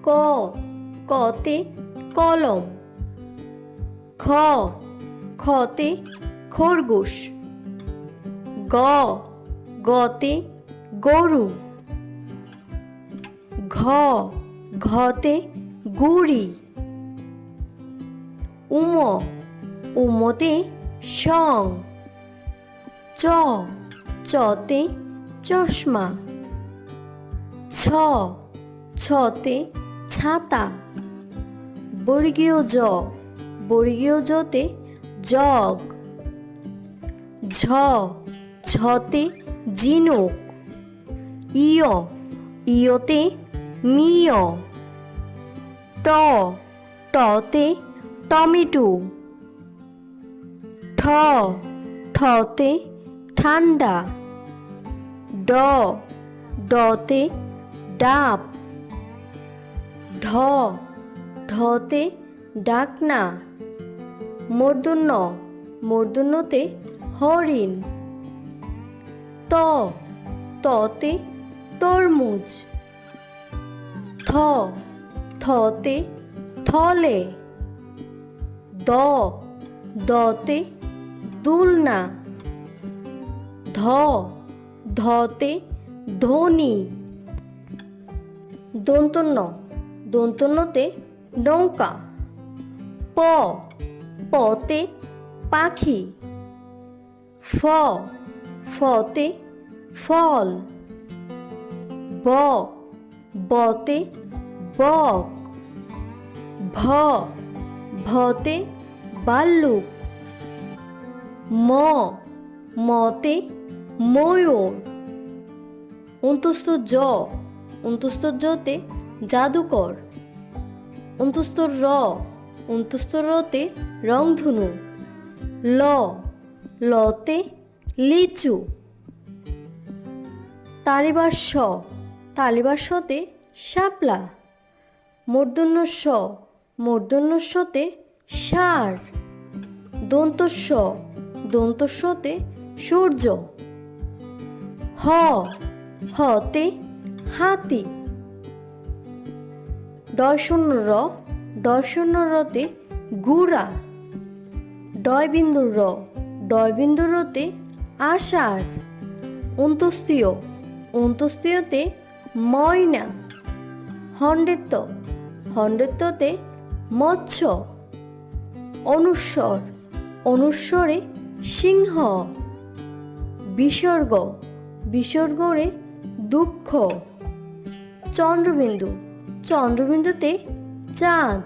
ক, কতে কলম। খ, খতে খরগোশ। গ, গতে গরু। ঘ, ঘতে গুড়ি। উম, উমতে সং। চ, চতে চশমা। ছ, ছতে ছাতা। বর্গীয় জ, বর্গীয় জতে জগ। ঝ, ঝতে ঝিনুক। ইয়, ইয়তে মিয়। ট, টতে টমেটো। ঠ, ঠতে ঠান্ডা। ড, ডতে ডাব। ঢ, ঢতে ডাকনা। মূর্ধন্য, মূর্ধন্যতে হরিণ। ত, ততে তরমুজ। থ, থতে থলে। দ, দতে দুলনা। ধ, ধতে ধনী। দন্তন্য, দন্তন্যতে নৌকা। প, পতে পাখি। ফ, ফতে ফল। ব, বতে বক। ভ, ভতে ভাল্লুক। ম, মতে ময়ূর। অন্তস্থ জ, অন্তস্থ জতে জাদুকর। অন্তস্থ র, অন্তস্থ রতে রংধনু। ল, লতে লিচু। তালিবার স, তালিবার সতে শাপলা। মূর্ধন্য স, মূর্ধন্য সতে ষাঁড়। দন্ত স, দন্ত সতে সূর্য। হ, হতে হাতি। ডয় শূন্য র, ডয় শূন্য রতে গুড়া। ডয় বিন্দু র, ডয় বিন্দু রতে আষাঢ়। অন্তস্তীয়, অন্তস্তীয়তে ময়না। হন্ডেত্ব, হন্ডেত্বতে মৎস্য। অনুস্বর, অনুস্বরে সিংহ। বিসর্গ, বিসর্গরে দুঃখ। চন্দ্রবিন্দু, চন্দ্রবিন্দুতে চাঁদ।